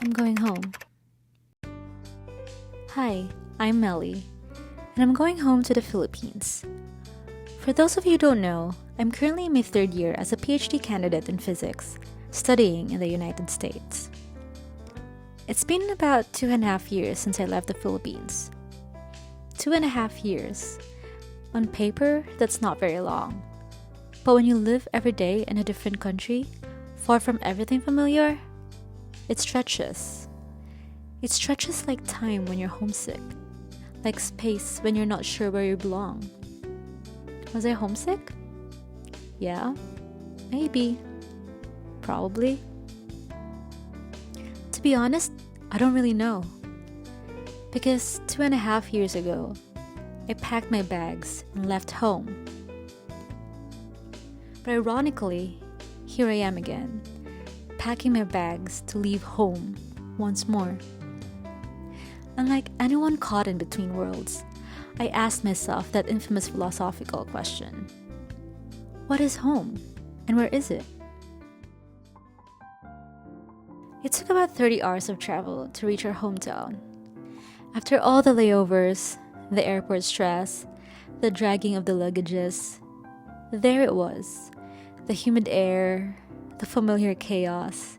I'm going home. Hi, I'm Melly, and I'm going home to the Philippines. For those of you who don't know, I'm currently in my third year as a PhD candidate in physics, studying in the United States. It's been about 2.5 years since I left the Philippines. 2.5 years. On paper, that's not very long. But when you live every day in a different country, far from everything familiar, it stretches. It stretches like time when you're homesick, like space when you're not sure where you belong. Was I homesick? Yeah, maybe, probably. To be honest, I don't really know. Because 2.5 years ago, I packed my bags and left home. But ironically, here I am again, packing my bags to leave home once more. Unlike anyone caught in between worlds, I asked myself that infamous philosophical question. What is home, and where is it? It took about 30 hours of travel to reach our hometown. After all the layovers, the airport stress, the dragging of the luggages, there it was, the humid air, the familiar chaos,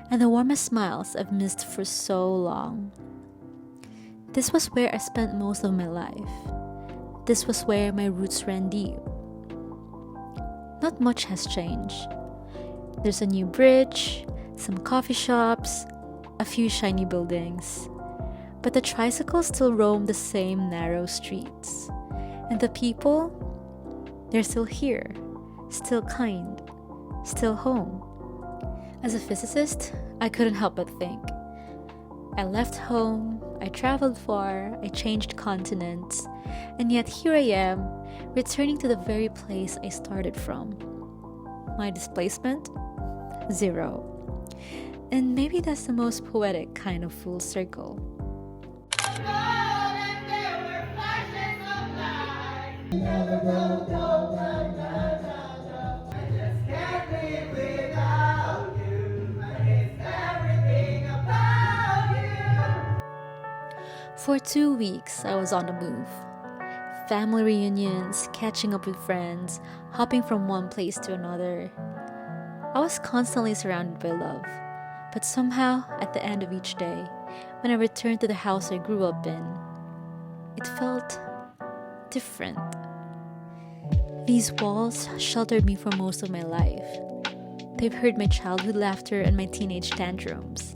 and the warmest smiles I've missed for so long. This was where I spent most of my life. This was where my roots ran deep. Not much has changed. There's a new bridge, some coffee shops, a few shiny buildings. But the tricycles still roam the same narrow streets. And the people, they're still here, still kind, still home. As a physicist, I couldn't help but think. I left home, I traveled far, I changed continents, and yet here I am, returning to the very place I started from. My displacement? Zero. And maybe that's the most poetic kind of full circle. For 2 weeks, I was on the move. Family reunions, catching up with friends, hopping from one place to another. I was constantly surrounded by love, but somehow, at the end of each day, when I returned to the house I grew up in, it felt different. These walls sheltered me for most of my life. They've heard my childhood laughter and my teenage tantrums.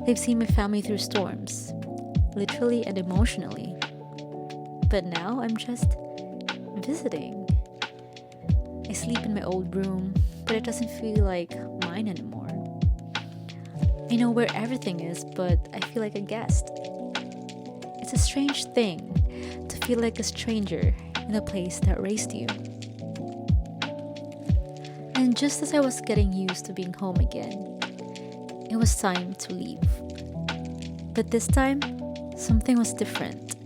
They've seen my family through storms, literally and emotionally. But now I'm just visiting. I sleep in my old room, but it doesn't feel like mine anymore. I know where everything is, but I feel like a guest. It's a strange thing to feel like a stranger in a place that raised you. And just as I was getting used to being home again, it was time to leave. But this time, something was different.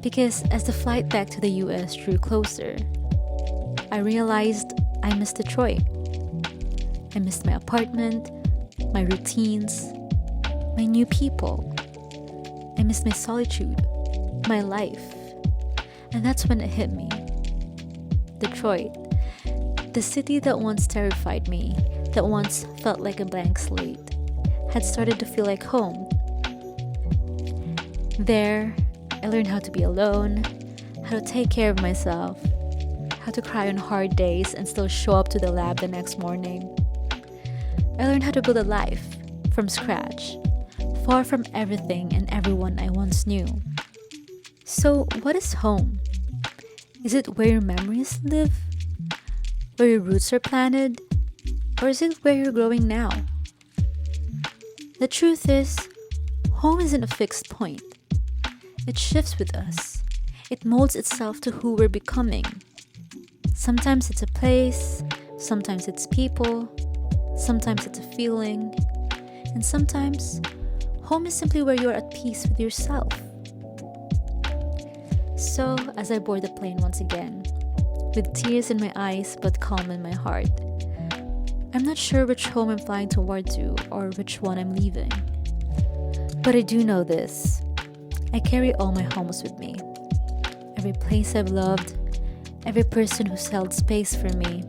Because as the flight back to the US drew closer, I realized I missed Detroit. I missed my apartment, my routines, my new people. I missed my solitude, my life. And that's when it hit me. Detroit, the city that once terrified me, that once felt like a blank slate, had started to feel like home. There, I learned how to be alone, how to take care of myself, how to cry on hard days and still show up to the lab the next morning. I learned how to build a life from scratch, far from everything and everyone I once knew. So, what is home? Is it where your memories live? Where your roots are planted? Or is it where you're growing now? The truth is, home isn't a fixed point. It shifts with us. It molds itself to who we're becoming. Sometimes it's a place, sometimes it's people, sometimes it's a feeling, and sometimes home is simply where you're at peace with yourself. So, as I board the plane once again, with tears in my eyes but calm in my heart, I'm not sure which home I'm flying toward to or which one I'm leaving. But I do know this. I carry all my homes with me. Every place I've loved, every person who's held space for me,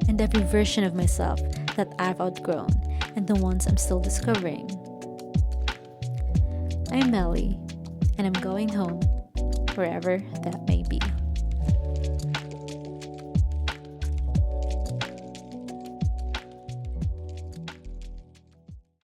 and every version of myself that I've outgrown and the ones I'm still discovering. I'm Melly, and I'm going home, wherever that may be.